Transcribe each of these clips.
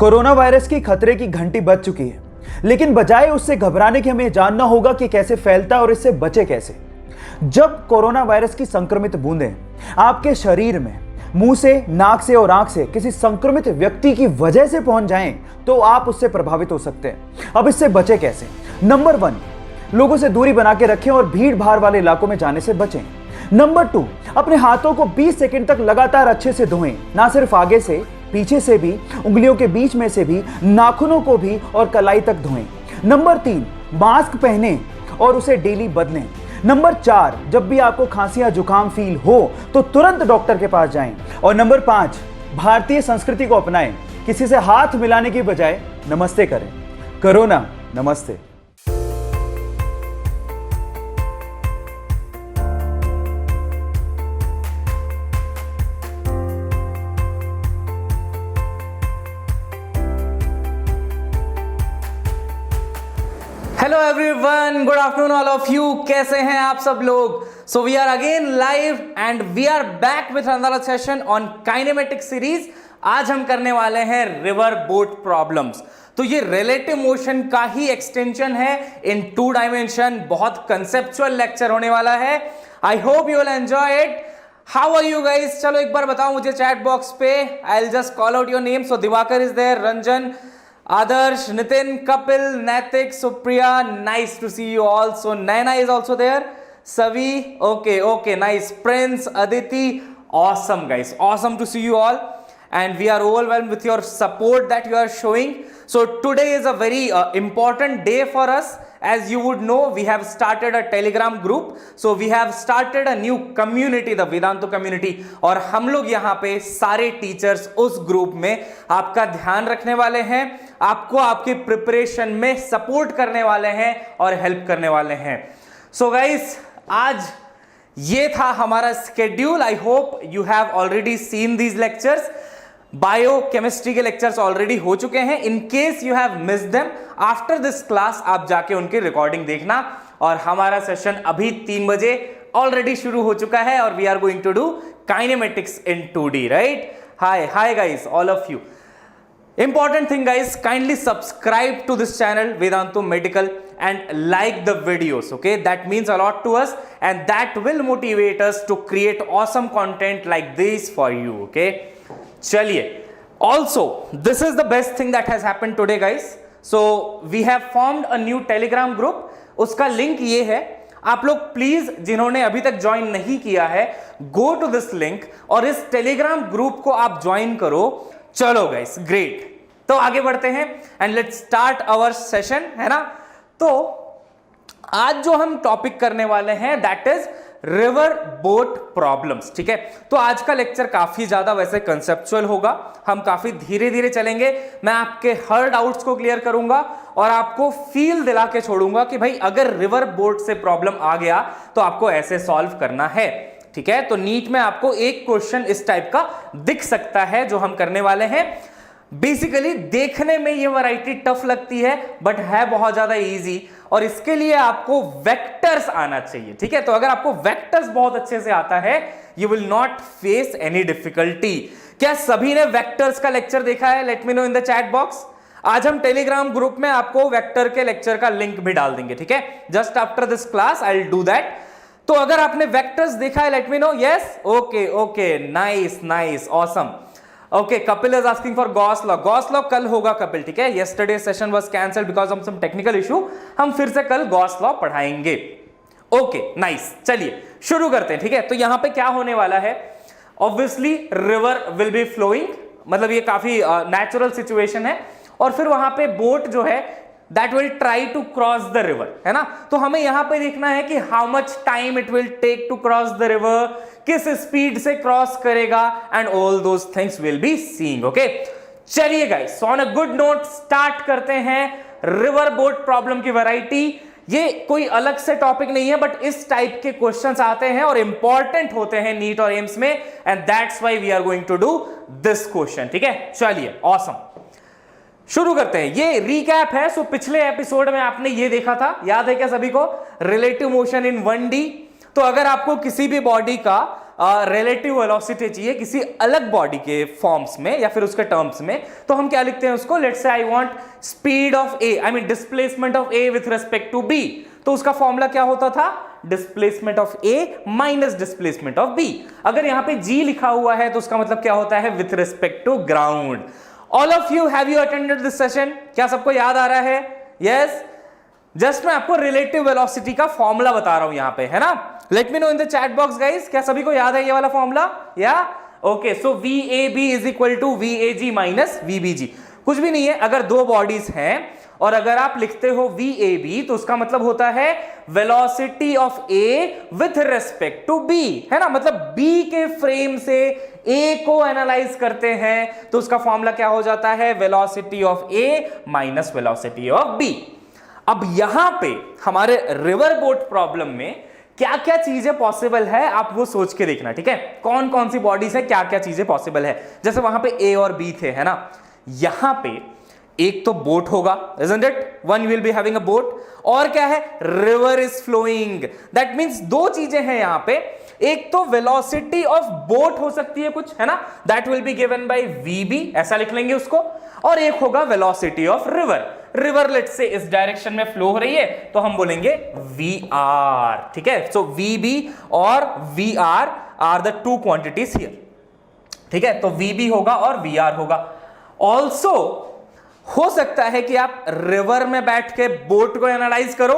Corona virus की खतरे की घंटी बज चुकी है, लेकिन बजाय उससे घबराने के हमें जानना होगा कि कैसे फैलता है और इससे बचे कैसे। जब कोरोना वायरस की संक्रमित बूंदें आपके शरीर में मुंह से, नाक से और आंख से किसी संक्रमित व्यक्ति की वजह से पहुंच जाएं, तो आप उससे प्रभावित हो सकते हैं। अब इससे बचे कैसे? नंबर 1, लोगों से दूरी बना के रखें और भीड़ भाड़ वाले इलाकों में जाने से बचें। नंबर 2, अपने हाथों को 20 सेकंड तक लगातार अच्छे से धोएं, ना सिर्फ आगे से, पीछे से भी, उंगलियों के बीच में से भी, नाखूनों को भी और कलाई तक धोएं। नंबर 3, मास्क पहनें और उसे डेली बदलें। नंबर 4, जब भी आपको खांसी या जुकाम फील हो तो तुरंत डॉक्टर के पास जाएं। और नंबर 5, भारतीय संस्कृति को अपनाएं, किसी से हाथ मिलाने की बजाय नमस्ते करें। कोरोना नमस्ते। Hello everyone, good afternoon all of you. कैसे हैं आप सब लोग? So we are again live and we are back with another session on kinematic series. आज हम करने वाले हैं रिवर बोट प्रॉब्लम्स। तो ये रिलेटिव मोशन का ही एक्सटेंशन है इन 2 डायमेंशन। बहुत कंसेप्चुअल लेक्चर होने वाला है। I hope you will enjoy it. How are you guys? चलो एक बार बताओ मुझे चैट बॉक्स पे। I will just call out your name. So Diwakar is there, Ranjan, Adarsh, Nitin, Kapil, Naitik, Supriya, nice to see you all. So Naina is also there. Savi, okay, nice. Prince, Aditi, awesome guys, awesome to see you all. And we are overwhelmed with your support that you are showing. So today is a very important day for us. As you would know, we have started a Telegram group. So we have started a new community, the Vedantu community. और हम लोग यहाँ पे सारे teachers उस group में आपका ध्यान रखने वाले हैं, आपको आपकी प्रिपरेशन में सपोर्ट करने वाले हैं और हेल्प करने वाले हैं। सो गाइस, आज ये था हमारा schedule. I hope you have already seen these lectures. Bio chemistry के लेक्चर्स ऑलरेडी हो चुके हैं। In case you have missed them, after this class आप जाके उनकी रिकॉर्डिंग देखना। और हमारा सेशन अभी 3 बजे ऑलरेडी शुरू हो चुका है और we are going to do kinematics in 2D, right? Hi guys, all of you. Important thing guys, kindly subscribe to this channel Vedantu Medical and like the videos, okay? That means a lot to us and that will motivate us to create awesome content like this for you, okay? Chaliye. Also, this is the best thing that has happened today guys. So we have formed a new Telegram group. उसका link ये है। आप लोग please जिन्होंने अभी तक join नहीं किया है, गो टू दिस लिंक और इस टेलीग्राम ग्रुप को आप ज्वाइन करो। चलो गाइस, ग्रेट। तो आगे बढ़ते हैं and let's start our session, है ना? तो आज जो हम टॉपिक करने वाले हैं that is river boat problems, ठीक है? तो आज का लेक्चर काफी ज्यादा वैसे कंसेप्चुअल होगा। हम काफी धीरे धीरे चलेंगे। मैं आपके हर डाउट्स को क्लियर करूंगा और आपको फील दिला के छोड़ूंगा कि भाई अगर रिवर बोट से प्रॉब्लम आ गया तो आपको ऐसे सॉल्व करना है, ठीक है? तो नीट में आपको एक क्वेश्चन इस टाइप का दिख सकता है जो हम करने वाले हैं। बेसिकली देखने में ये वैरायटी टफ लगती है बट है बहुत ज्यादा इजी और इसके लिए आपको वेक्टर्स आना चाहिए, ठीक है? तो अगर आपको वेक्टर्स बहुत अच्छे से आता है, you will not face any difficulty. क्या सभी ने वेक्टर्स का लेक्चर देखा है? Let me know in the chat box. आज हम टेलीग्राम ग्रुप में आपको वेक्टर के लेक्चर का लिंक भी डाल देंगे, ठीक है? Just after this class I will do that. तो अगर आपने वेक्टर्स देखा है, let me know. Yes, okay, nice, awesome. Okay, Kapil is asking for Gauss law. Gauss law कल होगा कपिल, ठीक है? Yesterday session was cancelled because of some technical issue. हम फिर से कल गॉस लॉ पढ़ाएंगे। Okay, nice. चलिए शुरू करते हैं, ठीक है? तो यहां पे क्या होने वाला है? Obviously river will be flowing, मतलब ये काफी नेचुरल सिचुएशन है। और फिर वहां पे बोट जो है that will try to cross the river, है ना? तो हमें यहां पे देखना है कि how much time it will take to cross the river, किस स्पीड से क्रॉस करेगा and all those things will be seeing, okay? चलिए guys, so on a good note start करते हैं रिवर बोट प्रॉब्लम की वैरायटी। ये कोई अलग से टॉपिक नहीं है बट इस टाइप के क्वेश्चंस आते हैं और इंपॉर्टेंट होते हैं नीट और एम्स में and that's why we are going to do this question, ठीक है? चलिए, ऑसम। शुरू करते हैं। ये रीकैप है। सो पिछले एपिसोड में आपने ये देखा था, याद है क्या सभी को? Relative motion in 1D। तो अगर आपको किसी भी बॉडी का रिलेटिव वेलोसिटी चाहिए किसी अलग बॉडी के फॉर्म्स में या फिर उसके टर्म्स में, तो हम क्या लिखते हैं उसको, let's say I want speed of A, I mean displacement of A with respect to B, तो उसका फॉर्मूला क्या होता था, displacement of A minus displacement of B. अगर यहां पे जी लिखा हुआ है तो उसका मतलब क्या होता है, with respect to ground. All of you, have you attended this session? क्या सबको याद आ रहा है? यस, जस्ट मैं आपको रिलेटिव वेलोसिटी का फॉर्मूला बता रहा हूं यहां पे, है ना। Let me know in the chat box guys, क्या सभी को याद है ये वाला फॉर्मूला? या okay, so VAB is equal to VAG minus VBG। कुछ भी नहीं है, अगर दो बॉडीज हैं और अगर आप लिखते हो VAB तो उसका मतलब होता है velocity of A with respect to B, है ना। मतलब B के फ्रेम से A को एनालाइज करते हैं तो उसका फॉर्मूला क्या हो जाता है, velocity of A minus velocity of B। अब यहां पे हमारे रिवर बोट प्रॉब्लम में क्या क्या चीजें पॉसिबल है आप वो सोच के देखना, ठीक है। कौन कौन सी बॉडीज है, क्या क्या चीजें पॉसिबल है। जैसे वहां पे A और B थे, है ना। यहां पे एक तो बोट होगा, isn't it? One will be having a boat, और क्या है, river is flowing. That means दो चीजें हैं यहां पे, एक तो वेलोसिटी ऑफ बोट हो सकती है कुछ, है ना, that will be given by VB, ऐसा लिख लेंगे उसको, और एक होगा velocity of river. River let say इस डायरेक्शन में फ्लो हो रही है तो हम बोलेंगे VR, ठीक है। सो VB और VR are the two quantities here, ठीक है। तो VB होगा और VR होगा। ऑल्सो हो सकता है कि आप रिवर में बैठ के बोट को एनालाइज करो,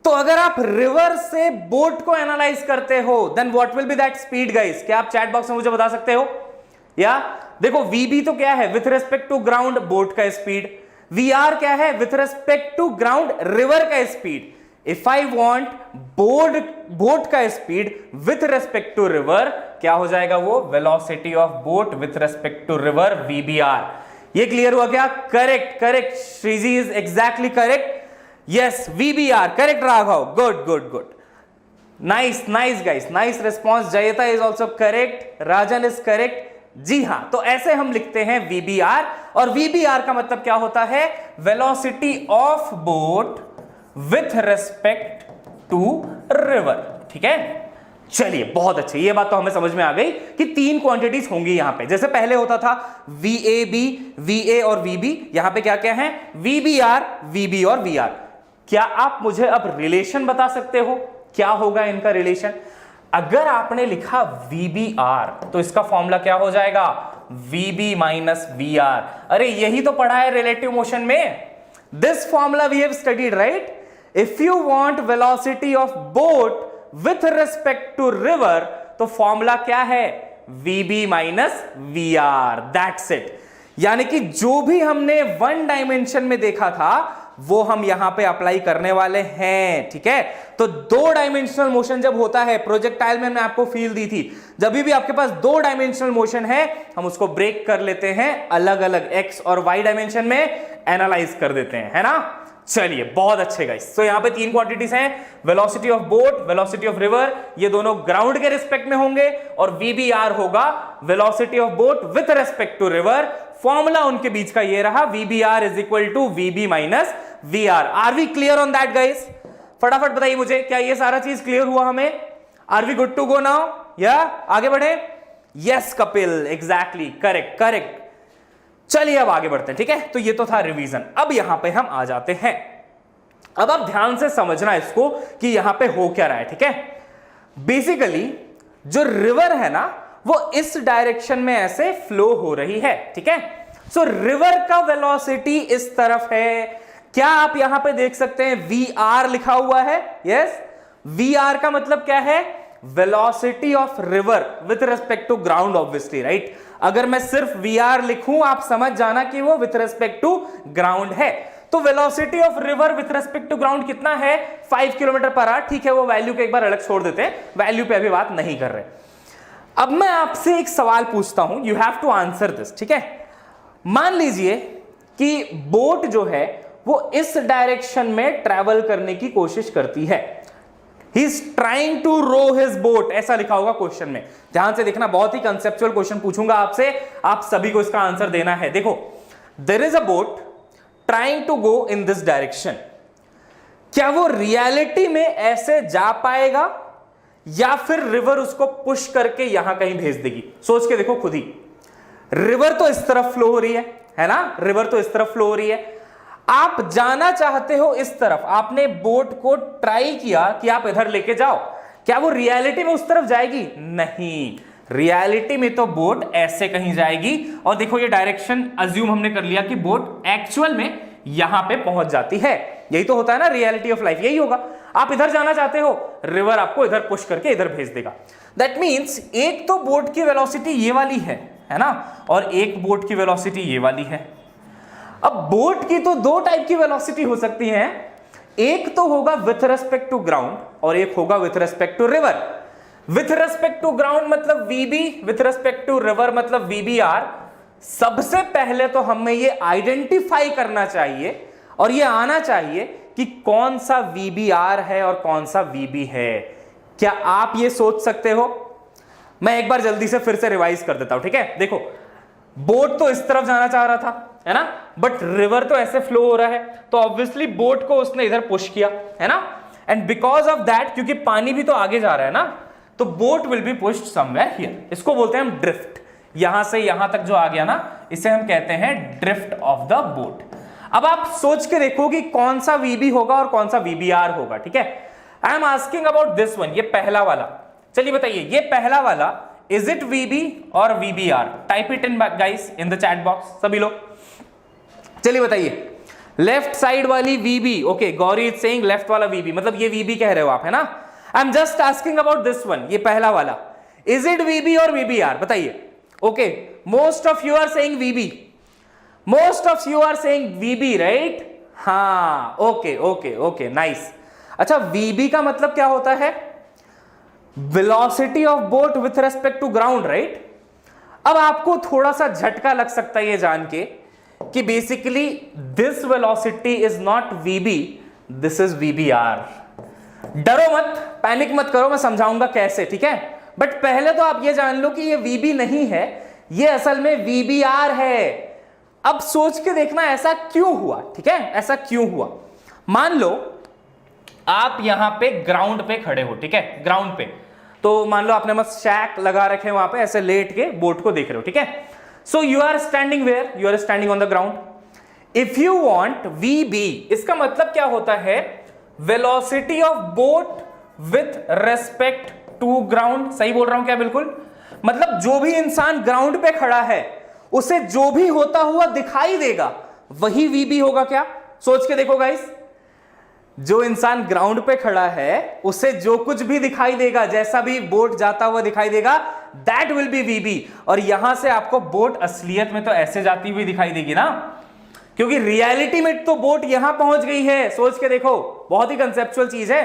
तो अगर आप रिवर से बोट को एनालाइज करते हो then what will be that speed guys? क्या आप चैट बॉक्स में मुझे बता सकते हो? या देखो VB तो क्या है, with respect to ground boat का स्पीड। VR क्या है, with respect to ground river का speed. If I want boat का speed with respect to river, क्या हो जाएगा वो, velocity of boat with respect to river, VBR। ये क्लियर हुआ क्या? Correct correct, Shriji is exactly correct. Yes, VBR correct Raghav, good good good, nice nice guys, nice response. Jayata is also correct, Rajan is correct. जी हां, तो ऐसे हम लिखते हैं VBR, और VBR का मतलब क्या होता है, velocity of boat with respect to river, ठीक है। चलिए बहुत अच्छे, ये बात तो हमें समझ में आ गई कि तीन क्वांटिटीज होंगी यहां पे। जैसे पहले होता था VAB, VA और VB, यहां पे क्या क्या है, VBR, VB और VR। क्या आप मुझे अब रिलेशन बता सकते हो, क्या होगा इनका रिलेशन? अगर आपने लिखा VBR तो इसका फॉर्मूला क्या हो जाएगा, VB माइनस VR। अरे यही तो पढ़ा है रिलेटिव मोशन में, this formula we have studied, right. If you want velocity of boat with respect to river तो फॉर्मूला क्या है, VB minus VR, that's it. यानी कि जो भी हमने वन डायमेंशन में देखा था वो हम यहां पे अप्लाई करने वाले हैं, ठीक है। तो दो डायमेंशनल मोशन जब होता है, प्रोजेक्टाइल में मैंने आपको फील दी थी, जब भी आपके पास दो डायमेंशनल मोशन है हम उसको ब्रेक कर लेते हैं, अलग अलग X और Y डायमेंशन में एनालाइज कर देते हैं, है ना। चलिए बहुत अच्छे गाइस। तो यहां पे तीन क्वांटिटीज हैं, velocity of boat, velocity of river, ये दोनों ग्राउंड के रिस्पेक्ट में होंगे, और VBR होगा velocity of boat with respect to river. Formula उनके बीच का ये रहा, VBR is equal to VB minus VR। Are we clear on that guys? फटाफट बताइए मुझे, क्या ये सारा चीज क्लियर हुआ हमें? Are we good to go now, या आगे बढ़े? Yes Kapil, exactly correct correct. चलिए अब आगे बढ़ते हैं, ठीक है। तो ये तो था रिवीजन। अब यहां पे हम आ जाते हैं, अब आप ध्यान से समझना इसको कि यहां पे हो क्या रहा है, ठीक है। बेसिकली जो रिवर है ना वो इस डायरेक्शन में ऐसे फ्लो हो रही है, ठीक है। सो रिवर का वेलोसिटी इस तरफ है। क्या आप यहां पे देख सकते हैं VR लिखा हुआ है? यस, VR का मतलब क्या है, velocity of river with respect to ground, obviously right. अगर मैं सिर्फ VR लिखूं आप समझ जाना कि वो विथ रिस्पेक्ट टू ग्राउंड है। तो velocity of river with respect to ground कितना है, 5 किलोमीटर पर आवर, ठीक है। वो वैल्यू को एक बार अलग छोड़ देते हैं, वैल्यू पे अभी बात नहीं कर रहे। अब मैं आपसे एक सवाल पूछता हूं, you have to answer this, ठीक है। मान लीजिए कि बोट जो है वो इस डायरेक्शन में ट्रैवल करने की कोशिश करती है, he is trying to row his boat, ऐसा लिखा होगा क्वेश्चन में। ध्यान से देखना, बहुत ही कंसेप्चुअल क्वेश्चन पूछूंगा आपसे, आप सभी को इसका आंसर देना है। देखो, there is a boat trying to go in this direction, क्या वो रियलिटी में ऐसे जा पाएगा या फिर रिवर उसको पुश करके यहां कहीं भेज देगी? सोच के देखो खुद ही। रिवर तो इस तरफ फ्लो हो रही है ना, रिवर तो इस तरफ फ्लो हो रही है, आप जाना चाहते हो इस तरफ, आपने बोट को ट्राई किया कि आप इधर लेके जाओ, क्या वो रियलिटी में उस तरफ जाएगी? नहीं, रियलिटी में तो बोट ऐसे कहीं जाएगी। और देखो ये डायरेक्शन अज्यूम हमने कर लिया कि बोट एक्चुअल में यहां पे पहुंच जाती है। यही तो होता है ना रियलिटी ऑफ लाइफ, यही होगा। आप इधर जाना चाहते हो, रिवर आपको इधर पुश करके इधर भेज देगा। दैट मीन्स एक तो बोट की वेलोसिटी ये वाली है ना, और एक बोट की वेलोसिटी ये वाली है। अब बोट की तो दो टाइप की वेलोसिटी हो सकती है, एक तो होगा विथ रेस्पेक्ट टू ग्राउंड और एक होगा with respect to river. With respect to ground मतलब VB, with respect to river मतलब वीबीआर। सबसे पहले तो हमें ये आइडेंटिफाई करना चाहिए और ये आना चाहिए कि कौन सा वीबीआर है और कौन सा वीबी है। क्या आप ये सोच सकते हो? मैं एक बार जल्दी से फिर से रिवाइज कर देता हूं, ठीक है? देखो, बोट तो इस तरफ जाना चाह रहा था, है ना, बट रिवर तो ऐसे फ्लो हो रहा है, तो ऑब्वियसली बोट को उसने इधर पुश किया, है ना, एंड बिकॉज ऑफ दैट, क्योंकि पानी भी तो आगे जा रहा है ना, तो boat will be pushed somewhere here. इसको बोलते हैं हम ड्रिफ्ट। यहां से यहां तक जो आ गया ना, इसे हम कहते हैं ड्रिफ्ट ऑफ द बोट। अब आप सोच के देखो कि कौन सा वीबी होगा और कौन सा वीबीआर होगा, ठीक है? I am asking about this one, ये पहला वाला। चलिए बताइए, ये पहला वाला, इज इट वीबी और VBR? Type it in guys in the chat box, सभी लोग। चलिए बताइए, लेफ्ट साइड वाली VB, okay, Gauri is saying left वाला वीबी, मतलब ये वीबी कह रहे हो आप, है ना? I am just asking about this one, ये पहला वाला, इज इट वीबी और वीबीआर? बताइए। Okay, most of you are saying VB, most of you are saying VB, right? हाँ, ओके ओके ओके, नाइस। अच्छा, वीबी का मतलब क्या होता है? Velocity of boat with respect to ground, right? अब आपको थोड़ा सा झटका लग सकता है ये जान के कि basically this velocity is not VB, this is VBR. डरो मत, पैनिक मत करो, मैं समझाऊंगा कैसे, ठीक है? बट पहले तो आप ये जान लो कि ये वीबी नहीं है, ये असल में वीबीआर है। अब सोच के देखना ऐसा क्यों हुआ, ठीक है? ऐसा क्यों हुआ? मान लो आप यहां पे ग्राउंड पे खड़े हो, ठीक है? ग्राउंड पे, तो मान लो आपने मस्त शैक लगा रखे हैं वहां पे, ऐसे लेट के बोट को देख रहे हो, ठीक है? So you are standing where, you are standing on the ground. If you want VB, इसका मतलब क्या होता है? Velocity of boat with respect to ground. सही बोल रहा हूं क्या? बिल्कुल। मतलब जो भी इंसान ग्राउंड पे खड़ा है, उसे जो भी होता हुआ दिखाई देगा, वही वीबी होगा। क्या? सोच के देखो गाइस, जो इंसान ग्राउंड पे खड़ा है, उसे जो कुछ भी दिखाई देगा, जैसा भी बोट जाता हुआ दिखाई देगा, दैट विल बी वीबी। और यहां से आपको बोट असलियत में तो ऐसे जाती हुई दिखाई देगी ना, क्योंकि रियलिटी में तो बोट यहां पहुंच गई है। सोच के देखो, बहुत ही कंसेप्चुअल चीज है।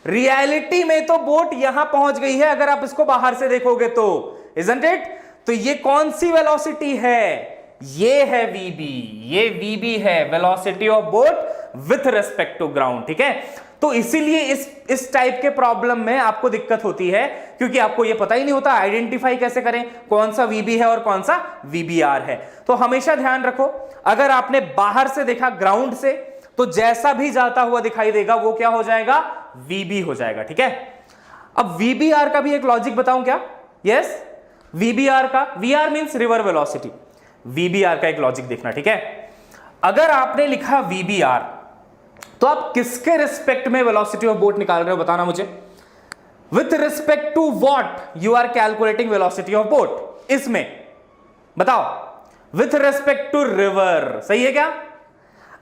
रियलिटी में तो बोट यहां पहुंच गई है, अगर आप इसको बाहर से देखोगे तो, इजंट इट? तो ये कौन सी वेलोसिटी है? ये है वीबी, ये वीबी है, velocity of boat with respect to ground, ठीक है? तो इसीलिए इस टाइप के प्रॉब्लम में आपको दिक्कत होती है, क्योंकि आपको ये पता ही नहीं होता आइडेंटिफाई कैसे करें कौन सा वीबी है और कौन सा वीबीआर है। तो हमेशा ध्यान रखो, अगर आपने बाहर से देखा ग्राउंड से, तो जैसा भी जाता हुआ दिखाई देगा वो क्या हो जाएगा? वीबी हो जाएगा, ठीक है? अब वीबीआर का भी एक लॉजिक बताऊं क्या? यस, वीबीआर का, VR means river velocity, VBR का एक लॉजिक देखना, ठीक है? अगर आपने लिखा वीबीआर, तो आप किसके रिस्पेक्ट में वेलोसिटी ऑफ बोट निकाल रहे हो? बताना मुझे। With respect to what you are calculating velocity of boat? इसमें बताओ। विथ रिस्पेक्ट टू रिवर, सही है क्या?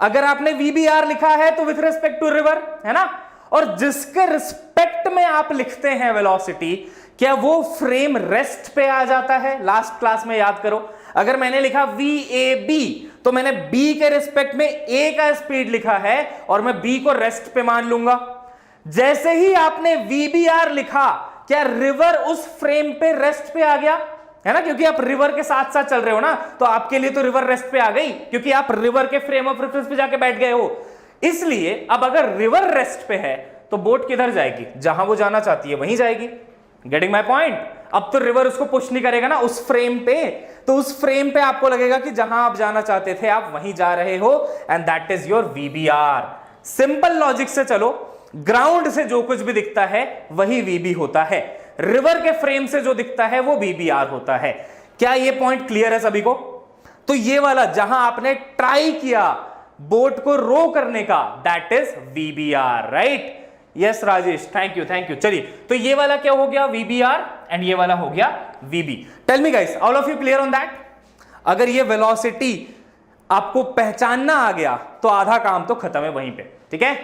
अगर आपने वीबीआर लिखा है तो विथ रिस्पेक्ट टू रिवर, है ना? और जिसके रिस्पेक्ट में आप लिखते हैं वेलोसिटी, क्या वो फ्रेम रेस्ट पे आ जाता है? लास्ट क्लास में याद करो, अगर मैंने लिखा VAB, तो मैंने B के रिस्पेक्ट में A का स्पीड लिखा है और मैं B को रेस्ट पे मान लूंगा। जैसे ही आपने VBR लिखा, क्या रिवर उस फ्रेम पे रेस्ट पे आ गया? है ना, क्योंकि आप रिवर के साथ साथ चल रहे हो ना, तो आपके लिए तो रिवर रेस्ट पे आ गई, क्योंकि आप रिवर के फ्रेम ऑफ रेफरेंस पे जाके बैठ गए हो। इसलिए अब अगर रिवर रेस्ट पे है, तो बोट किधर जाएगी? जहां वो जाना चाहती है वहीं जाएगी। Getting my point? अब तो रिवर उसको पुश नहीं करेगा ना उस फ्रेम पे, तो उस फ्रेम पे आपको लगेगा कि जहां आप जाना चाहते थे आप वहीं जा रहे हो, and that is your VBR. Simple logic से चलो, ग्राउंड से जो कुछ भी दिखता है वही वीबी होता है, रिवर के फ्रेम से जो दिखता है वो वीबीआर होता है। क्या ये पॉइंट क्लियर है सभी को? तो ये वाला जहां आपने ट्राई किया बोट को रो करने का, that is VBR, right? Yes Rajesh, thank you thank you. चलिए, तो ये वाला क्या हो गया? वीबीआर, एंड ये वाला हो गया VB. Tell me guys, all of you clear on that? अगर ये वेलोसिटी आपको पहचानना आ गया तो आधा काम तो खत्म है वहीं पे, ठीक है?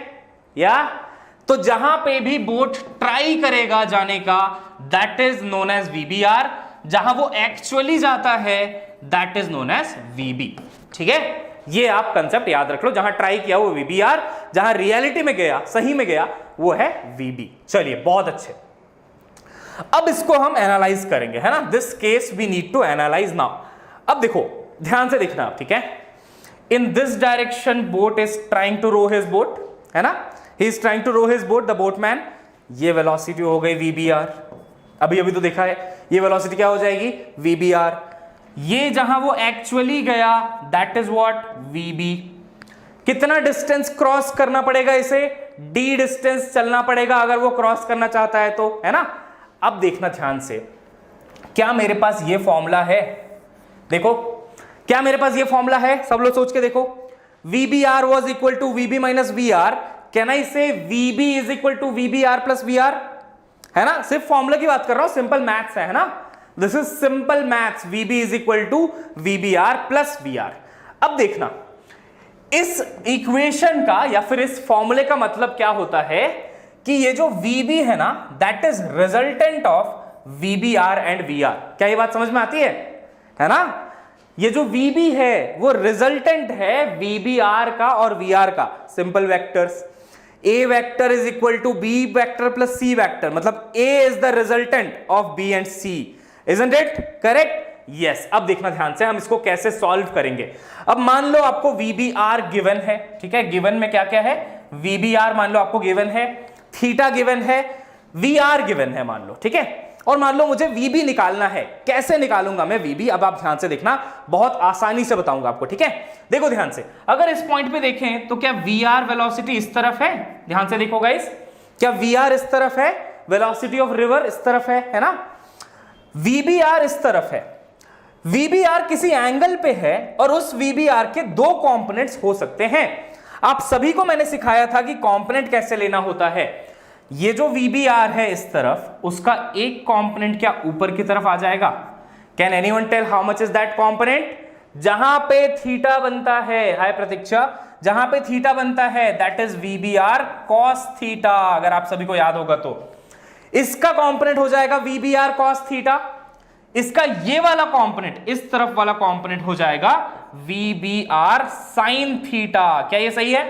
या तो जहां पे भी बोट ट्राई करेगा जाने का, that is known as VBR, जहां वो एक्चुअली जाता है that is known as VB, ठीक है? ये आप कंसेप्ट याद रख लो, जहां ट्राई किया वो वीबीआर, जहां रियलिटी में गया, सही में गया, वो है वीबी। चलिए, बहुत अच्छे। अब इसको हम एनालाइज करेंगे, है ना? This case we need to analyse now. अब देखो, ध्यान से देखना, ठीक है? In this direction boat is trying to row his boat, है ना? He is trying to row his boat, the boatman. ये वेलोसिटी हो गई वीबीआर, अभी अभी तो देखा है, ये वेलोसिटी क्या हो जाएगी? वीबीआर। ये जहां वो एक्चुअली गया दैट इज व्हाट? वीबी। कितना डिस्टेंस क्रॉस करना पड़ेगा इसे? डी डिस्टेंस चलना पड़ेगा अगर वो क्रॉस करना चाहता है तो, है ना? अब देखना ध्यान से, क्या मेरे पास ये फॉर्मूला है? देखो, क्या मेरे पास ये फॉर्मूला है? सब लोग सोच के देखो। VBR was equal to VB minus VR. Can I say VB is equal to VBR plus VR? है ना? सिर्फ फॉर्मूला की बात कर रहा हूं, सिंपल मैथ्स है ना? This is simple maths. VB is equal to VBR plus VR. अब देखना, इस इक्वेशन का या फिर इस फॉर्मूले का मतलब क्या होता है कि ये जो VB है ना, that is resultant of VBR and VR। क्या ये बात समझ में आती है ना? ये जो VB है वो रिजल्टेंट है VBR का और VR का। Simple vectors, A vector is equal to B vector plus C vector, मतलब A is the resultant of B and C, isn't it correct? Yes. अब देखना ध्यान से, हम इसको कैसे सॉल्व करेंगे। अब मान लो आपको VBR गिवन है, ठीक है? गिवन में क्या क्या है? VBR मान लो आपको गिवन है, थीटा गिवन है, VR गिवन है मान लो, ठीक है? और मान लो मुझे VB निकालना है। कैसे निकालूंगा मैं VB? अब आप ध्यान से देखना, बहुत आसानी से बताऊंगा आपको, ठीक है? देखो ध्यान से, अगर इस पॉइंट पे देखें तो क्या VR वेलोसिटी इस तरफ है? ध्यान से देखो गाइस, क्या VR इस तरफ है? वेलोसिटी ऑफ रिवर इस तरफ है ना? VBR इस तरफ है। VBR किसी एंगल पे है और उस VBR के दो कंपोनेंट्स हो सकते हैं। आप सभी को मैंने सिखाया था कि कंपोनेंट कैसे लेना होता है। ये जो VBR है इस तरफ, उसका एक कंपोनेंट क्या ऊपर की तरफ आ जाएगा? Can anyone tell how much is that component? जहां पे थीटा बनता है, हाय प्रतीक्षा, जहां पे थीटा बनता है that is VBR cos theta. अगर आप सभी को याद होगा तो इसका कंपोनेंट हो जाएगा VBR cos थीटा, इसका ये वाला कंपोनेंट, इस तरफ वाला कंपोनेंट हो जाएगा VBR sin थीटा। क्या ये सही है?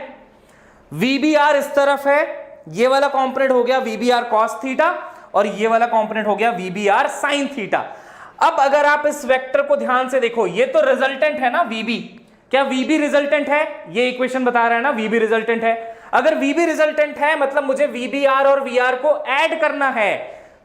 VBR इस तरफ है, ये वाला कंपोनेंट हो गया VBR cos थीटा और ये वाला कंपोनेंट हो गया VBR sin थीटा। अब अगर आप इस वेक्टर को ध्यान से देखो, ये तो रिजल्टेंट है ना VB। क्या VB रिजल्टेंट है? ये इक्वेशन बता रहा है ना VB रिजल्टेंट है। अगर VB रिजल्टेंट है मतलब मुझे VBR और VR को ऐड करना है,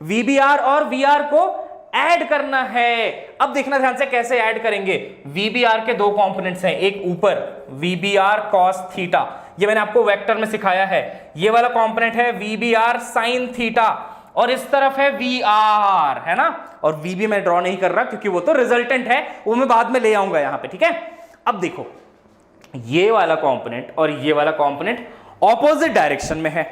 VBR और VR को ऐड करना है। अब देखना ध्यान से कैसे ऐड करेंगे। VBR के दो कंपोनेंट्स हैं, एक ऊपर VBR cos थीटा, ये मैंने आपको वेक्टर में सिखाया है। ये वाला कंपोनेंट है VBR sin थीटा और इस तरफ है VR, है ना? और VB मैं ड्रॉ नहीं कर रहा क्योंकि वो तो रिजल्टेंट है, वो मैं बाद में ले आऊंगा यहां पे, ठीक है? अब देखो, ये वाला कंपोनेंट और ये वाला कंपोनेंट ऑपोजिट डायरेक्शन में है।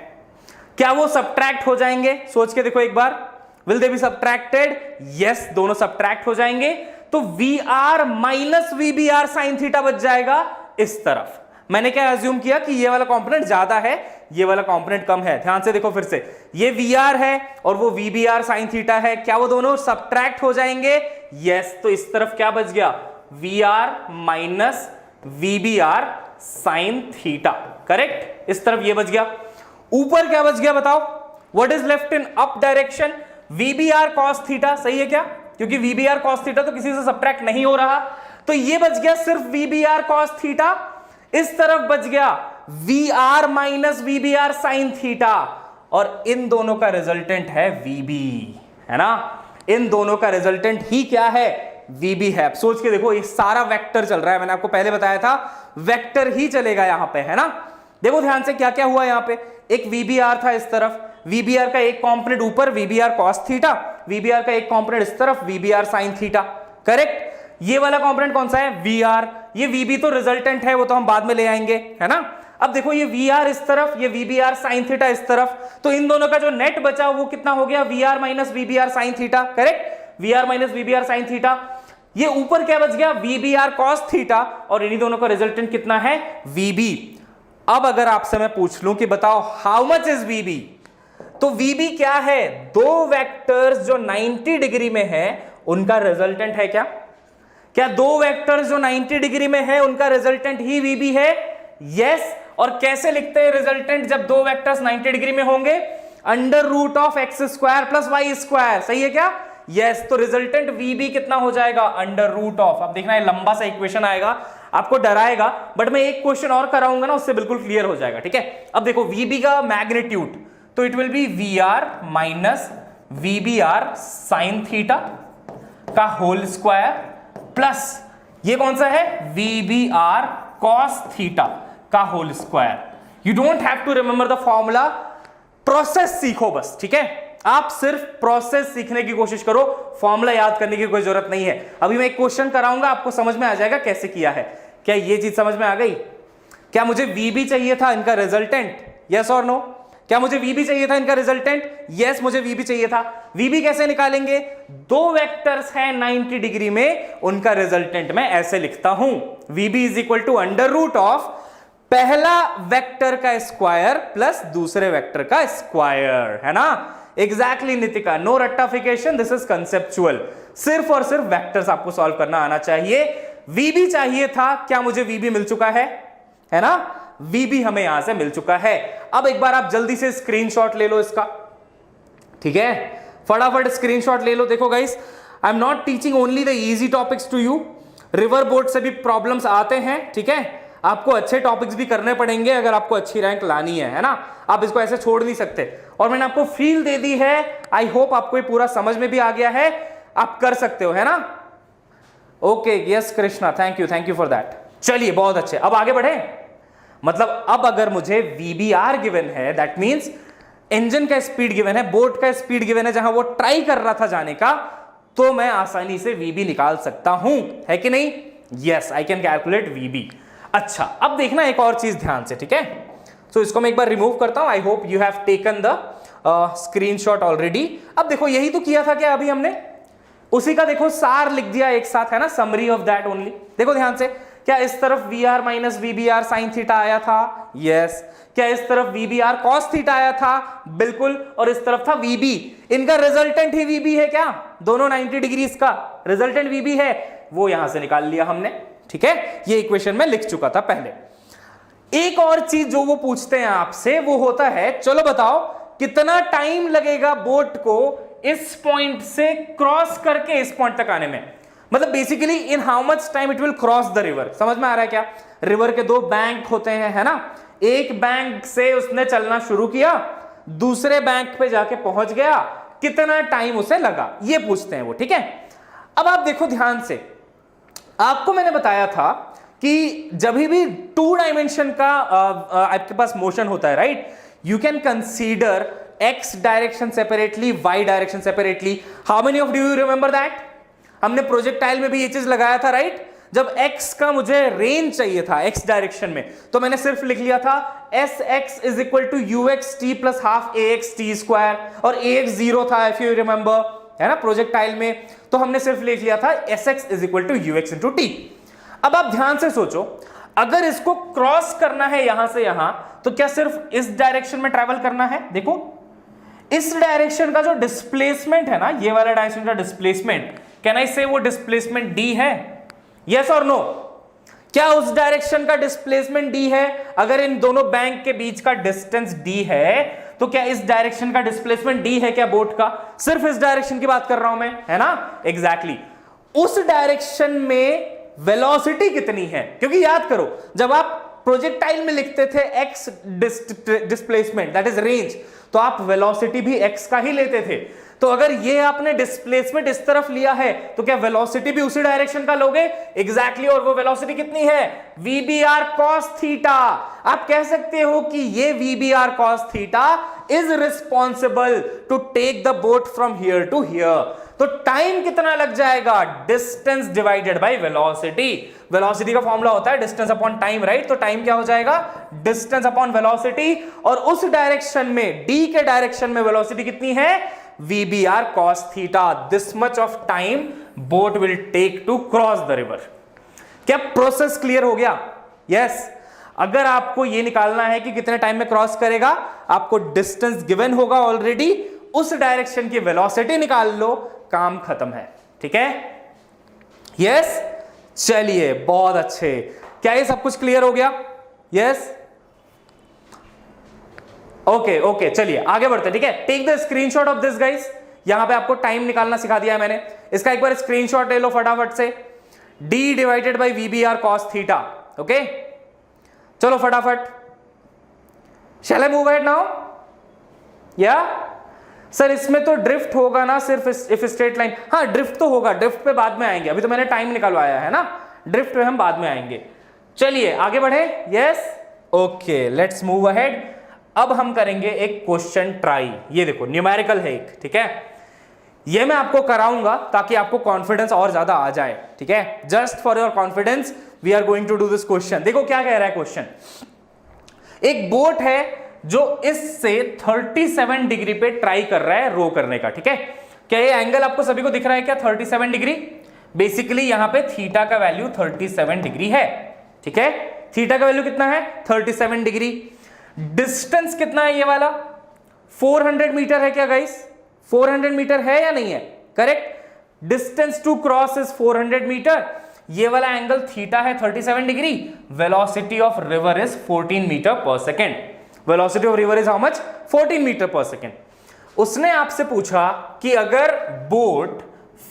क्या वो सब्ट्रैक्ट हो जाएंगे? सोच के देखो एक बार। Will they be subtracted? Yes, दोनों सब्ट्रैक्ट हो जाएंगे। तो VR minus VBR sin theta बच जाएगा इस तरफ। मैंने क्या अज्यूम किया कि ये वाला कंपोनेंट ज्यादा है, ये वाला कंपोनेंट कम है। ध्यान से देखो फिर से, ये VR है और वो VBR sin थीटा है। क्या वो दोनों सब्ट्रैक्ट हो जाएंगे? यस। तो इस तरफ क्या बच गया? VR minus VBR sin theta, correct? इस तरफ ये बच गया। ऊपर क्या बच गया बताओ? What is left in up direction? VBR cos theta, सही है क्या? क्योंकि VBR cos थीटा तो किसी से सब्ट्रैक्ट नहीं हो रहा, तो ये बच गया सिर्फ VBR cos थीटा। इस तरफ बच गया VR minus VBR sin theta और इन दोनों का रिजल्टेंट है VB, है ना? इन दोनों का रिजल्टेंट ही क्या है? VB है। सोच के देखो, ये सारा वेक्टर चल रहा है, मैंने आपको पहले बताया था वेक्टर ही चलेगा यहां पे, है ना? देखो ध्यान से क्या क्या हुआ यहां पे। एक VBR था इस तरफ, VBR का एक कंपोनेंट ऊपर VBR cos थीटा, VBR का एक कंपोनेंट इस तरफ VBR sin थीटा, करेक्ट। ये वाला कंपोनेंट कौन सा है? VR। ये VB तो रिजल्टेंट है, वो तो हम बाद में ले आएंगे, है ना। अब देखो ये VR इस तरफ, ये VBR sin थीटा इस तरफ, तो इन दोनों का जो नेट बचा वो कितना हो गया? VR minus VBR sin theta, correct. VR minus VBR sin theta. ये ऊपर क्या बच गया? VBR cos थीटा, और इन्हीं दोनों का रिजल्टेंट कितना है? VB। अब अगर आपसे मैं पूछ लूं कि बताओ हाउ मच इज VB, तो VB क्या है? दो वेक्टर्स जो 90 डिग्री में है उनका रिजल्टेंट है क्या? क्या दो वेक्टर्स जो 90 डिग्री में है उनका रिजल्टेंट ही VB है? यस। और कैसे लिखते हैं रिजल्टेंट जब दो वेक्टर्स 90 डिग्री में होंगे? Under root of X square plus Y square, सही है क्या? यस। तो रिजल्टेंट VB कितना हो जाएगा? अंडर रूट ऑफ, अब देखना है लंबा सा इक्वेशन आएगा, आपको डराएगा, बट मैं एक क्वेश्चन और कराऊंगा ना, उससे बिल्कुल क्लियर हो जाएगा, ठीक है। अब देखो VB का मैग्नीट्यूड, तो it will be VR minus VBR sine theta का होल स्क्वायर प्लस ये कौन सा है? VBR cos थीटा का whole square. You don't have to remember the formula, process सीखो बस, ठीक है। आप सिर्फ प्रोसेस सीखने की कोशिश करो, फॉर्मूला याद करने की कोई जरूरत नहीं है। अभी मैं एक क्वेश्चन कराऊंगा, आपको समझ में आ जाएगा कैसे किया है। क्या ये चीज समझ में आ गई? क्या मुझे VB चाहिए था इनका रिजल्टेंट? यस और नो? क्या मुझे VB चाहिए था इनका रिजल्टेंट? यस, मुझे VB चाहिए था। VB कैसे निकालेंगे? दो वेक्टर्स हैं 90 डिग्री में, उनका रिजल्टेंट मैं ऐसे लिखता हूं, VB is equal to under root of पहला वेक्टर का स्क्वायर प्लस दूसरे वेक्टर का स्क्वायर, है ना। एग्जैक्टली नितिका, नो रट्टाफिकेशन, दिस इज कंसेप्चुअल। सिर्फ और सिर्फ वेक्टर्स आपको सॉल्व करना आना चाहिए। VB चाहिए था, क्या मुझे VB मिल चुका है ना। VB हमें यहां से मिल चुका है। अब एक बार आप जल्दी से स्क्रीनशॉट ले लो इसका, ठीक है, फटाफट स्क्रीनशॉट ले लो। देखो guys, I am not teaching only the easy topics to you, river boat से भी प्रॉब्लम्स आते हैं, ठीक है। आपको अच्छे टॉपिक्स भी करने पड़ेंगे अगर आपको अच्छी रैंक लानी है ना। आप इसको ऐसे छोड़ नहीं सकते। और मैंने आपको फील दे दी है, आई होप आपको ये पूरा समझ में भी आ गया है, आप कर सकते हो, है ना। Okay, yes Krishna, thank you for that. चलिए बहुत अच्छे, अब आगे बढ़े। मतलब अब अगर मुझे VBR गिवन है, दैट मींस इंजन का स्पीड गिवन है, बोट का स्पीड गिवन है, जहां वो ट्राई कर रहा था जाने का, तो मैं आसानी से VB निकाल सकता हूं, है कि नहीं? Yes, I can calculate VB। अच्छा, अब देखना एक और चीज ध्यान से, ठीक है। तो इसको मैं एक बार रिमूव करता हूं। आई hope you have taken the screenshot already. अब देखो यही तो किया था क्या अभी हमने, उसी का देखो सार लिख दिया एक साथ, है ना, समरी ऑफ दैट ओनली। देखो ध्यान से, क्या इस तरफ VR minus VBR sine theta आया था? यस। क्या इस तरफ VBR cos थीटा आया था? बिल्कुल। और इस तरफ था VB, इनका रिजल्टेंट ही VB है क्या? दोनों 90 डिग्री का रिजल्टेंट VB है, वो यहां से निकाल लिया हमने, ठीक है। ये इक्वेशन में लिख चुका था पहले। एक और चीज जो वो पूछते हैं आपसे, वो होता है, चलो बताओ कितना टाइम लगेगा बोट को इस पॉइंट से क्रॉस करके इस पॉइंट तक आने में। मतलब basically in how much time it will cross the river. समझ में आ रहा है क्या? रिवर के दो बैंक होते हैं, है ना। एक बैंक से उसने चलना शुरू किया, दूसरे बैंक पे जाके पहुंच गया, कितना टाइम उसे लगा, ये पूछते हैं वो, ठीक है। अब आप देखो ध्यान से, आपको मैंने बताया था कि जब भी 2 डायमेंशन का आपके पास मोशन होता है, right, you can consider x direction separately, y direction separately. How many of do you remember that? हमने प्रोजेक्टाइल में भी ये चीज लगाया था, राइट। जब x का मुझे रेंज चाहिए था x डायरेक्शन में, तो मैंने सिर्फ लिख लिया था sx is equal to uxt plus half ax t square, और ax 0 था इफ यू रिमेंबर, है ना, प्रोजेक्टाइल में। तो हमने सिर्फ लिख लिया था sx is equal to ux into T. अब आप ध्यान से सोचो, अगर इसको क्रॉस करना है यहां से यहां, तो क्या सिर्फ इस डायरेक्शन में ट्रैवल करना है? देखो इस डायरेक्शन का जो डिस्प्लेसमेंट है ना, ये वाला डायरेक्शन का डिस्प्लेसमेंट, कैन आई से वो डिस्प्लेसमेंट d है? यस और नो? क्या उस डायरेक्शन का डिस्प्लेसमेंट d है? अगर इन दोनों बैंक के बीच का डिस्टेंस d है, तो क्या इस डायरेक्शन का डिस्प्लेसमेंट d है क्या बोट का? सिर्फ इस डायरेक्शन की बात कर रहा हूं मैं, है ना। एग्जैक्टली उस डायरेक्शन में वेलोसिटी कितनी है? क्योंकि याद करो, जब आप प्रोजेक्टाइल में लिखते थे x displacement that is range, तो आप वेलोसिटी भी x का ही लेते थे। तो अगर ये आपने डिस्प्लेसमेंट इस तरफ लिया है तो क्या वेलोसिटी भी उसी डायरेक्शन का लोगे? एग्जैक्टली और वो वेलोसिटी कितनी है? VBR cos theta. आप कह सकते हो कि ये VBR cos theta is responsible to take the boat from here to here. तो टाइम कितना लग जाएगा? Distance divided by velocity. Velocity का फॉर्मूला होता है डिस्टेंस अपॉन टाइम, राइट? तो टाइम क्या हो जाएगा? Distance upon velocity. और उस डायरेक्शन में, डी के डायरेक्शन में वेलोसिटी कितनी है? VBR cos theta. This much of time boat will take to cross the river. क्या प्रोसेस क्लियर हो गया? यस। अगर आपको यह निकालना है कि कितने टाइम में क्रॉस करेगा, आपको डिस्टेंस गिवन होगा ऑलरेडी, उस डायरेक्शन की वेलोसिटी निकाल लो, काम खत्म है। ठीक है? यस। चलिए, बहुत अच्छे। क्या ये सब कुछ क्लियर हो गया? यस। ओके ओके, चलिए आगे बढ़ते। ठीक है, take the screenshot of this guys. यहां पे आपको टाइम निकालना सिखा दिया है मैंने, इसका एक बार स्क्रीनशॉट ले लो फटाफट से। d divided by VBR cos theta. Okay, चलो फटाफट। शैल आई मूव अहेड नाउ? या सर इसमें तो ड्रिफ्ट होगा ना, सिर्फ इफ स्ट्रेट लाइन। हाँ ड्रिफ्ट तो होगा, ड्रिफ्ट पे बाद में आएंगे, अभी तो मैंने टाइम निकलवाया है ना, ड्रिफ्ट पे हम बाद में आएंगे। चलिए आगे बढ़े। Yes, okay, let's move ahead. अब हम करेंगे एक क्वेश्चन ट्राई। ये देखो न्यूमेरिकल है एक, ठीक है? ये मैं आपको कराऊंगा ताकि आपको कॉन्फिडेंस और ज्यादा आ जाए। ठीक है, just for your confidence we are going to do this question. देखो क्या कह रहा है क्वेश्चन। एक बोट है जो इससे 37 डिग्री पे ट्राई कर रहा है रो करने का। ठीक है, क्या ये एंगल आपको सभी को दिख रहा है क्या? 37 डिग्री। बेसिकली यहां पे थीटा का वैल्यू 37 डिग्री है। ठीक है, थीटा का वैल्यू कितना है? 37 डिग्री। डिस्टेंस कितना है ये वाला? 400 मीटर है क्या गाइस? 400 मीटर है या नहीं है? Correct. Distance to cross is 400 meter. ये वाला एंगल थीटा है 37 degree. Velocity of river is 14 meter per second. Velocity of river is how much? 14 meter per second. उसने आपसे पूछा कि अगर बोट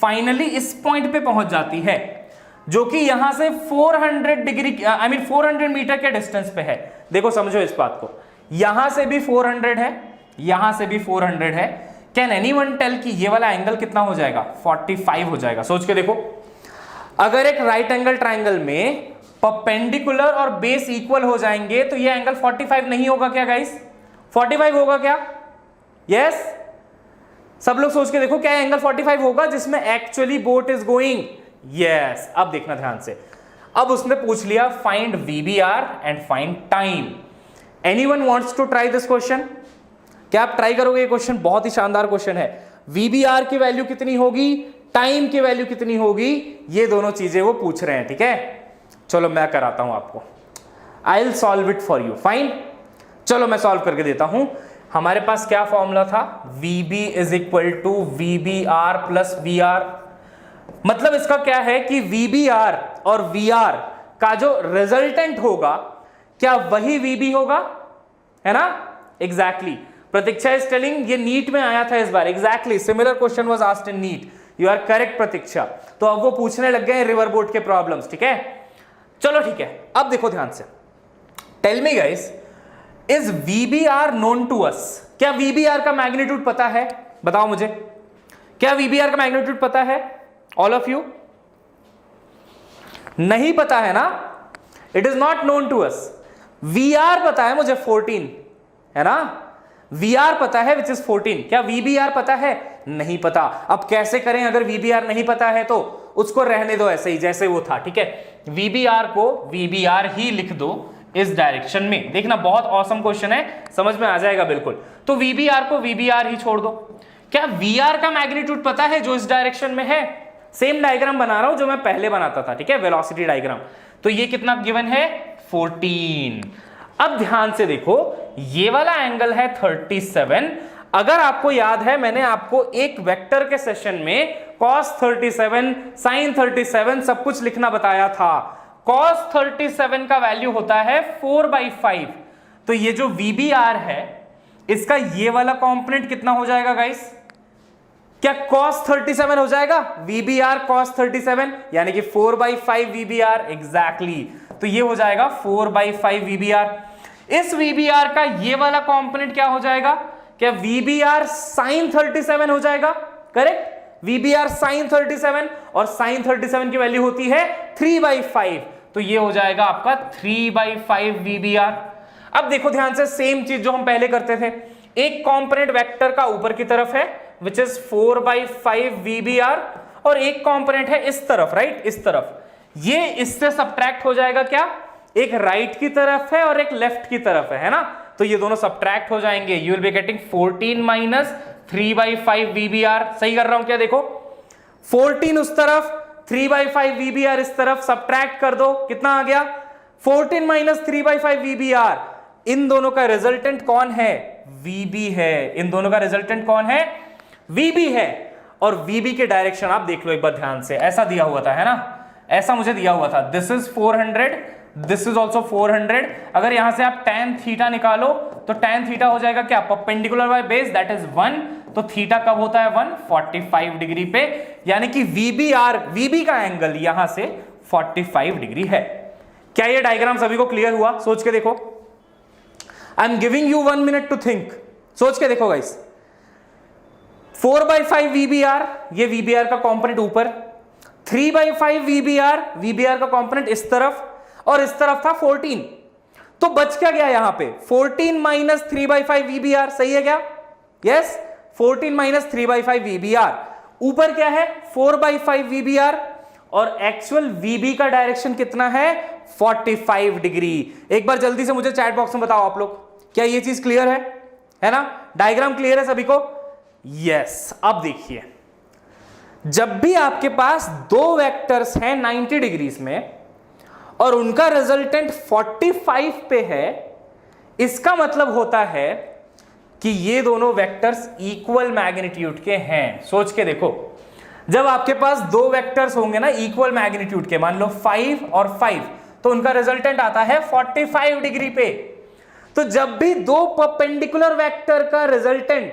फाइनली इस पॉइंट पे पहुंच जाती है जो कि यहां से 400 डिग्री 400 मीटर के डिस्टेंस पे है। देखो समझो इस बात को, यहां से भी 400 है, यहां से भी 400 है। कैन एनीवन टेल कि ये वाला एंगल कितना हो जाएगा? 45 हो जाएगा। सोच के देखो, अगर एक राइट एंगल ट्राइंगल में परपेंडिकुलर और बेस इक्वल हो जाएंगे तो ये एंगल 45 नहीं होगा क्या गाइस? 45 होगा क्या? यस। सब लोग सोच के देखो, क्या एंगल 45 होगा जिसमें actually boat is going? Yes. अब देखना ध्यान से। अब उसने पूछ लिया find VBR and find time. Anyone wants to try this question? क्या आप ट्राई करोगे? ये क्वेश्चन बहुत ही शानदार क्वेश्चन है। VBR की वैल्यू कितनी होगी, टाइम की वैल्यू कितनी होगी, ये दोनों चीजें वो पूछ रहे हैं। ठीक है, चलो मैं कराता हूं आपको। I will solve it for you. Fine, चलो मैं सॉल्व करके देता हूं। हमारे पास क्या फॉर्मूला था? VB is equal to VBR plus VR। मतलब इसका क्या है कि VBR और VR का जो रिजल्टेंट होगा क्या वही VB होगा, है ना? एग्जैक्टली। प्रतीक्षा इज टेलिंग, ये नीट में आया था इस बार। Exactly similar question was asked in NEET. You are correct Pratiksha. तो अब वो पूछने लग गए रिवर बोट के प्रॉब्लम्स। ठीक है, चलो ठीक है। अब देखो ध्यान से, tell me guys, is VBR known to us? क्या VBR का मैग्नीट्यूड पता है? बताओ मुझे, क्या VBR का मैग्नीट्यूड पता है? ऑल ऑफ यू नहीं पता है ना? It is not known to us. VR पता है मुझे, 14 है ना? VR पता है विच इज 14। क्या VBR पता है? नहीं पता। अब कैसे करें अगर VBR नहीं पता है? तो उसको रहने दो ऐसे ही जैसे वो था। ठीक है, VBR को VBR ही लिख दो इस डायरेक्शन में। देखना बहुत ऑसम क्वेश्चन है, समझ में आ जाएगा बिल्कुल। तो VBR को VBR ही छोड़ दो। क्या VR का मैग्नीट्यूड पता है जो इस डायरेक्शन में है? सेम डायग्राम बना रहा हूं जो मैं पहले बनाता था। ठीक है, वेलोसिटी डायग्राम। तो ये कितना गिवन है? 14। अब ध्यान से देखो, ये वाला एंगल है 37। अगर आपको याद है, मैंने आपको एक वेक्टर के सेशन में cos 37, sin 37 सब कुछ लिखना बताया था। cos 37 का वैल्यू होता है 4/5। तो ये जो VBR है, इसका ये वाला कंपोनेंट कितना हो जाएगा गाइस? क्या cos 37 हो जाएगा? VBR cos 37 यानी कि 4/5 VBR एग्जैक्टली। तो ये हो जाएगा 4/5 VBR। इस VBR का ये वाला कंपोनेंट क्या हो जाएगा? क्या VBR sin 37 हो जाएगा? करेक्ट, VBR sin 37 और sin 37 की वैल्यू होती है 3/5, तो ये हो जाएगा आपका 3/5 VBR। अब देखो ध्यान से, सेम चीज जो हम पहले करते थे, एक कंपोनेंट वेक्टर का ऊपर की तरफ है विच इज 4/5 VBR और एक कंपोनेंट है इस तरफ, राइट, इस तरफ। ये इससे सब्ट्रैक्ट हो जाएगा, क्या? एक राइट की तरफ है और एक लेफ्ट की तरफ है ना, तो ये दोनों सब्ट्रैक्ट हो जाएंगे। You will be getting 14 minus 3/5 VBR। सही कर रहा हूं क्या? देखो 14 उस तरफ, 3/5 VBR इस तरफ, सब्ट्रैक्ट कर दो, कितना आ गया? 14 माइनस 3/5 VBR। इन दोनों का रिजल्टेंट कौन है? VB है। इन दोनों का रिजल्टेंट कौन है? VB है। और VB के डायरेक्शन आप देख लो एक बार ध्यान से, ऐसा दिया हुआ था, है ना, ऐसा मुझे दिया हुआ था, this is 400, this is also 400। अगर यहां से आप tan थीटा निकालो तो tan थीटा हो जाएगा क्या? Perpendicular by base, that is 1। तो थीटा कब होता है? 145 डिग्री पे, यानी कि VB का एंगल यहां से 45 डिग्री है। क्या ये डायग्राम सभी को क्लियर हुआ? सोच के देखो। I am giving you 1 minute to think. सोच के देखो गाइस, 4/5 VBR, ये VBR का कंपोनेंट ऊपर, 3/5 VBR का कंपोनेंट इस तरफ, और इस तरफ था 14। तो बच क्या गया यहां पे? 14 माइनस 3/5 VBR, सही है क्या? Yes, 14 minus 3/5 VBR। ऊपर क्या है? 4/5 VBR, और एक्चुअल VB का डायरेक्शन कितना है? 45 डिग्री। एक बार जल्दी से मुझे चैट बॉक्स में बताओ आप लोग, क्या ये चीज क्लियर है ना? डायग्राम क्लियर है सभी को? यस। अब देखिए, जब भी आपके पास दो वेक्टर्स हैं 90 डिग्रीज में और उनका रिजल्टेंट 45 पे है, इसका मतलब होता है कि ये दोनों वेक्टर्स इक्वल मैग्नीट्यूड के हैं। सोच के देखो, जब आपके पास दो वेक्टर्स होंगे ना इक्वल मैग्नीट्यूड के, मान लो 5 और 5, तो उनका रिजल्टेंट आता है 45 डिग्री पे। तो जब भी दो परपेंडिकुलर वेक्टर का रिजल्टेंट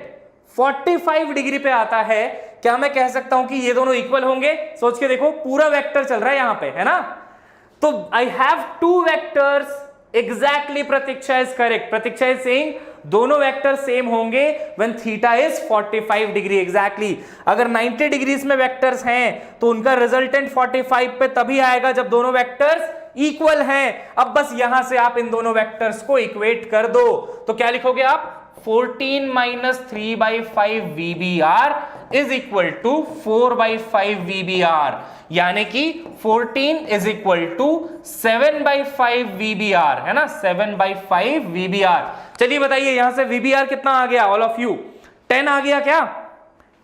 45 डिग्री पे आता है, क्या मैं कह सकता हूं कि ये दोनों इक्वल होंगे? सोच के देखो, पूरा वेक्टर चल रहा है यहां पे, है ना। तो I have two vectors exactly, Pratiksha is correct. Pratiksha is saying दोनों वेक्टर सेम होंगे when theta is 45 degree exactly. अगर 90 डिग्रीज में वेक्टर्स हैं तो उनका रिजल्टेंट 45 पे तभी आएगा जब दोनों वेक्टर्स इक्वल हैं। अब बस यहां से आप इन दोनों वेक्टर्स को इक्वेट कर दो, तो क्या लिखोगे आप? 14 minus 3/5 VBR is equal to 4/5 VBR, यानी कि 14 इज इक्वल टू 7/5 VBR, है ना, 7/5 VBR। चलिए बताइए यहां से VBR कितना आ गया? ऑल ऑफ यू 10 आ गया क्या?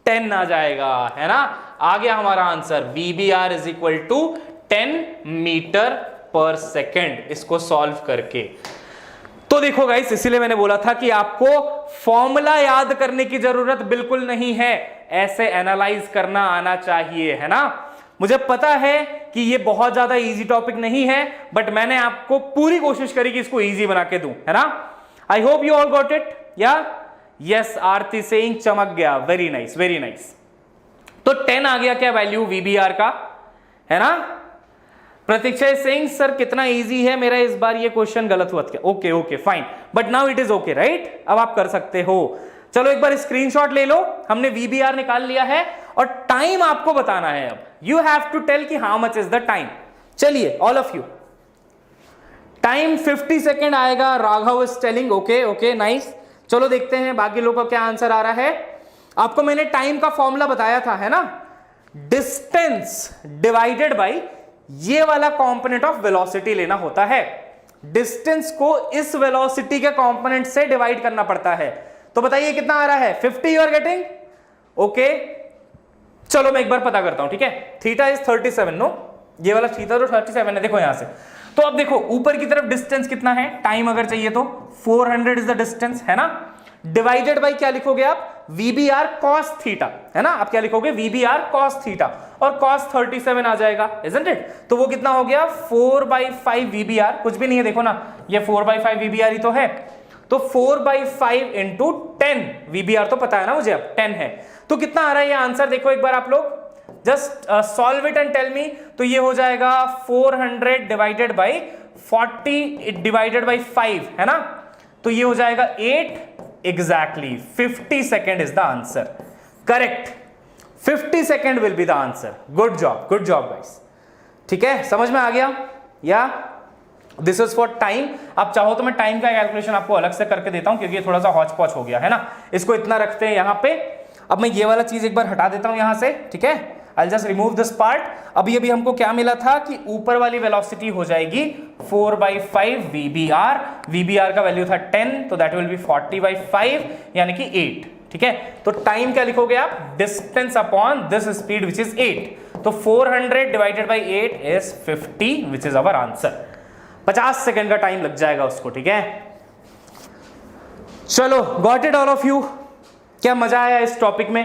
10 आ जाएगा, है ना, आ गया हमारा answer. VBR is equal to 10 metre per second, इसको सॉल्व करके। तो देखो गाइस, इसीलिए मैंने बोला था कि आपको फॉर्मूला याद करने की जरूरत बिल्कुल नहीं है, ऐसे एनालाइज करना आना चाहिए, है ना। मुझे पता है कि ये बहुत ज्यादा इजी टॉपिक नहीं है, बट मैंने आपको पूरी कोशिश करी कि इसको इजी बना के दूं, है ना। आई hope you all got it, या? यस, आरती सेइंग चमक गया, वेरी नाइस वेरी नाइस। तो 10 आ गया क्या वैल्यू VBR का, है ना। प्रतीक्षा सिंह सर कितना इजी है मेरा इस बार ये क्वेश्चन, गलत हुआ क्या? Okay okay fine, but now it is okay, right. अब आप कर सकते हो। चलो एक बार स्क्रीनशॉट ले लो, हमने VBR निकाल लिया है और टाइम आपको बताना है। अब यू हैव टू टेल कि how much is the time. चलिए all of you, time 50 second आएगा, Raghav is telling. Okay okay nice. चलो देखते हैं बाकी लोगों का क्या आंसर आ रहा है। आपको मैंने टाइम का फॉर्मूला बताया था, है ना, डिस्टेंस डिवाइडेड बाई ये वाला कंपोनेंट ऑफ वेलोसिटी लेना होता है। डिस्टेंस को इस वेलोसिटी के कंपोनेंट से डिवाइड करना पड़ता है। तो बताइए कितना आ रहा है? 50 यू आर गेटिंग? ओके, चलो मैं एक बार पता करता हूं, ठीक है। थीटा इज 37, नो, ये वाला थीटा तो 37 है, देखो यहां से। तो अब देखो ऊपर की तरफ डिस्टेंस कितना है, टाइम अगर चाहिए तो 400 इज द डिस्टेंस, है ना। डिवाइडेड बाई क्या लिखोगे आप? VBR cos थीटा, है ना। आप क्या लिखोगे? VBR cos थीटा, और cos 37 आ जाएगा, isn't it? तो वो कितना हो गया? 4/5 VBR, कुछ भी नहीं है, देखो ना, ये 4/5 VBR ही तो है। तो 4/5 इंटू 10, VBR तो पता है ना मुझे, अब 10 है, तो कितना आ रहा है ये आंसर, देखो एक बार आप लोग, just solve it and tell me. तो ये हो जाएगा 400 डिवाइडेड बाई 40 डिवाइडेड बाई 5, है ना, तो ये हो जाएगा 8, exactly 50 second is the answer, correct, 50 second will be the answer. Good job guys, ठीक है, समझ में आ गया। या दिस इज फॉर टाइम। आप चाहो तो मैं टाइम का कैलकुलेशन आपको अलग से करके देता हूं, क्योंकि ये थोड़ा सा हौच पौच हो गया है ना, इसको इतना रखते हैं यहां पे। अब मैं ये वाला चीज एक बार हटा देता हूं यहां से, ठीक है, I just remove this part. अभी हमको क्या मिला था कि ऊपर वाली वेलोसिटी हो जाएगी 4/5 VBR, VBR का वैल्यू था 10, तो दैट विल बी 40/5 यानी कि 8, ठीक है। तो टाइम क्या लिखोगे आप, distance upon this speed which is 8, तो 400 divided by 8 is 50 which is our answer. 50 second का टाइम लग जाएगा उसको, ठीक है। चलो, got it all of you, क्या मजा आया इस टॉपिक में।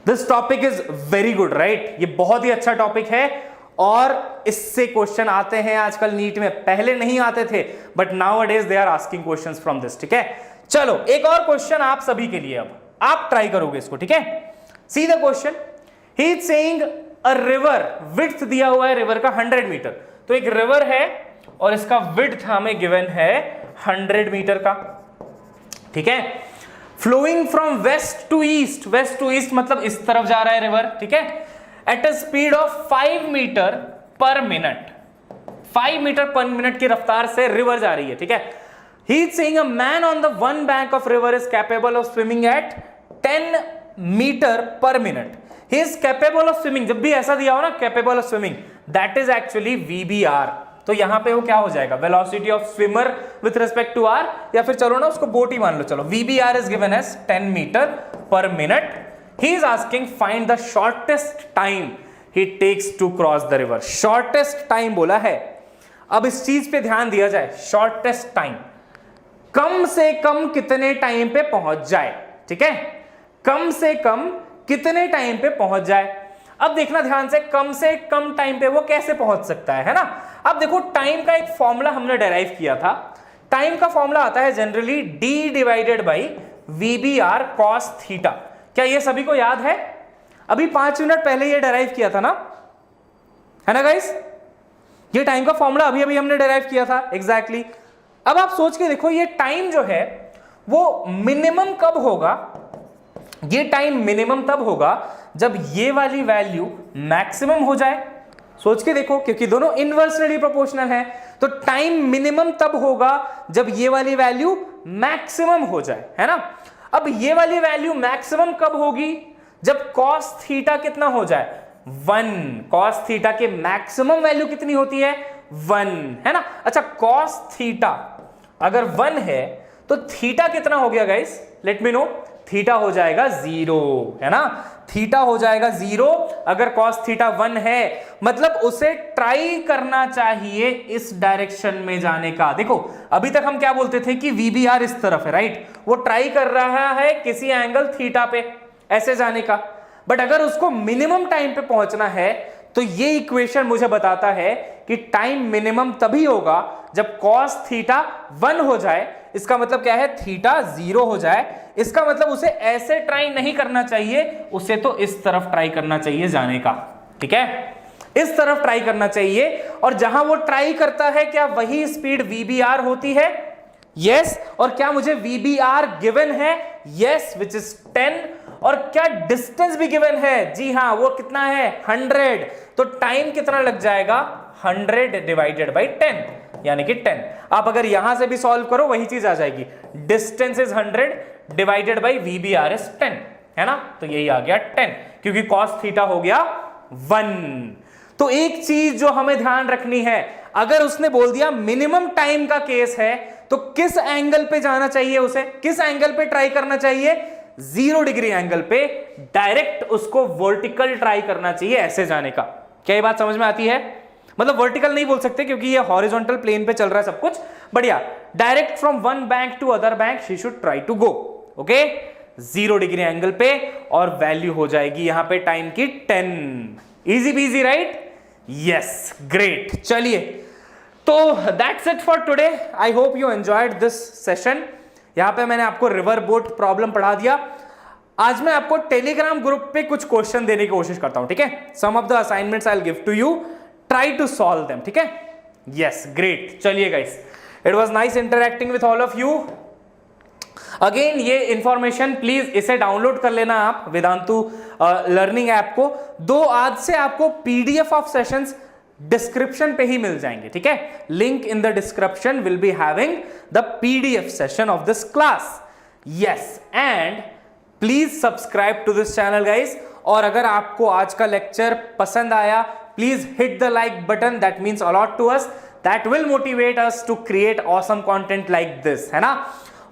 This topic is very good, right, ये बहुत ही अच्छा टॉपिक है और इससे क्वेश्चन आते हैं आजकल नीट में, पहले नहीं आते थे, but nowadays they are asking questions from this, ठीक है। चलो, एक और क्वेश्चन आप सभी के लिए, अब आप ट्राई करोगे इसको, ठीक है। See the question, he is saying a river, width दिया हुआ है रिवर का 100 मीटर, तो एक रिवर है और इसका विड्थ हमें गिवन है 100 मीटर का, ठीक है। Flowing from west to east, west to east मतलब इस तरफ जा रहा है रिवर, ठीक है, at a speed of 5 metre per minute, 5 metre per minute की रफ्तार से रिवर जा रही है, ठीक है। He is saying a man on the one bank of river is capable of swimming at 10 metre per minute. He is capable of swimming, जब भी ऐसा दिया हो ना capable of swimming, that is actually VBR। तो यहां पे वो क्या हो जाएगा, velocity of swimmer with respect to R, या फिर चलो ना उसको बोट ही मान लो, चलो VBR is given as 10 metre per minute. He is asking find the shortest time he takes to cross the river, shortest time बोला है। अब इस चीज पे ध्यान दिया जाए, शॉर्टेस्ट टाइम, कम से कम कितने टाइम पे पहुंच जाए, ठीक है, कम से कम कितने टाइम पे पहुंच जाए। अब देखना ध्यान से कम टाइम पे वो कैसे पहुंच सकता है ना। अब देखो, टाइम का एक फॉर्मूला हमने डेराइव किया था, टाइम का फॉर्मूला आता है generally D divided by VBR cos theta. क्या ये सभी को याद है? अभी 5 मिनट पहले ये डेराइव किया था ना, है ना गाइस, ये टाइम का फॉर्मूला अभी हमने डेराइव किया था, एग्जैक्टली। अब आप सोच के देखो, ये टाइम जो है वो मिनिमम कब होगा, ये टाइम मिनिमम तब होगा जब ये वाली वैल्यू मैक्सिमम हो जाए। सोच के देखो, क्योंकि दोनों इनवर्सली प्रोपोर्शनल है, तो टाइम मिनिमम तब होगा जब ये वाली वैल्यू मैक्सिमम हो जाए, है ना। अब ये वाली वैल्यू मैक्सिमम कब होगी, जब cos थीटा कितना हो जाए, 1। cos थीटा के मैक्सिमम वैल्यू कितनी होती है, 1, है ना। अच्छा, cos थीटा अगर 1 है तो थीटा कितना हो गया guys, late me no, theta हो जाएगा 0, है ना, थीटा हो जाएगा 0 अगर cos थीटा 1 है, मतलब उसे ट्राई करना चाहिए इस डायरेक्शन में जाने का। देखो, अभी तक हम क्या बोलते थे कि VBR इस तरफ है, राइट, वो ट्राई कर रहा है किसी एंगल थीटा पे ऐसे जाने का, बट अगर उसको मिनिमम टाइम पे पहुंचना है तो ये इक्वेशन मुझे बताता है कि टाइम मिनिमम तभी होगा जब cos थीटा 1 हो जाए। इसका मतलब क्या है, थीटा 0 हो जाए। इसका मतलब उसे ऐसे ट्राई नहीं करना चाहिए, उसे तो इस तरफ ट्राई करना चाहिए जाने का, ठीक है, इस तरफ ट्राई करना चाहिए। और जहां वो ट्राई करता है, क्या वही स्पीड VBR होती है? यस। और क्या मुझे VBR गिवन है? Yes, which is 10। और क्या डिस्टेंस भी गिवन है? जी हां, वो कितना है, 100। तो टाइम कितना लग जाएगा, 100 डिवाइडेड बाई 10 यानी कि 10। आप अगर यहां से भी सॉल्व करो वही चीज आ जाएगी, distance is 100 divided by VBR is 10, है ना, तो यही आ गया 10, क्योंकि cos थीटा हो गया 1। तो एक चीज जो हमें ध्यान रखनी है, अगर उसने बोल दिया मिनिमम टाइम का केस है, तो किस एंगल पे जाना चाहिए उसे, किस एंगल पे ट्राई करना चाहिए, 0 डिग्री एंगल पे, डायरेक्ट उसको वर्टिकल ट्राई करना चाहिए ऐसे जाने का। क्या ये बात समझ में आती है? मतलब वर्टिकल नहीं बोल सकते क्योंकि ये हॉरिजॉन्टल प्लेन पे चल रहा है सब कुछ, बढ़िया, direct from one bank to other bank he should try to go, okay, 0 degree angle पे, और वैल्यू हो जाएगी यहां पे टाइम की 10। इजी बीजी, राइट? Yes, great. चलिए, तो that's it for today. I hope you enjoyed this session. यहां पे मैंने आपको रिवर बोट प्रॉब्लम पढ़ा दिया। आज मैं आपको टेलीग्राम ग्रुप पे कुछ क्वेश्चन देने की कोशिश करता हूं, ठीक है। Some of the assignments I will give to you, try to solve them, ठीक है। Yes, great. चलिए guys, it was nice interacting with all of you. Again ये इंफॉर्मेशन प्लीज इसे डाउनलोड कर लेना आप वेदांतु लर्निंग ऐप को। आज से आपको पीडीएफ ऑफ सेशंस डिस्क्रिप्शन पे ही मिल जाएंगे, ठीक है। Link in the description will be having the PDF session of this class. Yes, and please subscribe to this channel guys. और अगर आपको आज का लेक्चर पसंद आया, please hit the like button, that means a lot to us, that will motivate us to create awesome content like this, है ना।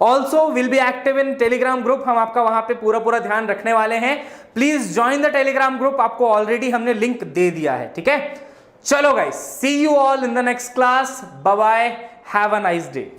Also will be active in Telegram group, हम आपका वहां पे पूरा ध्यान रखने वाले हैं। Please join the Telegram group, आपको ऑलरेडी हमने लिंक दे दिया है, ठीक है। चलो guys, see you all in the next class, bye bye, have a nice day.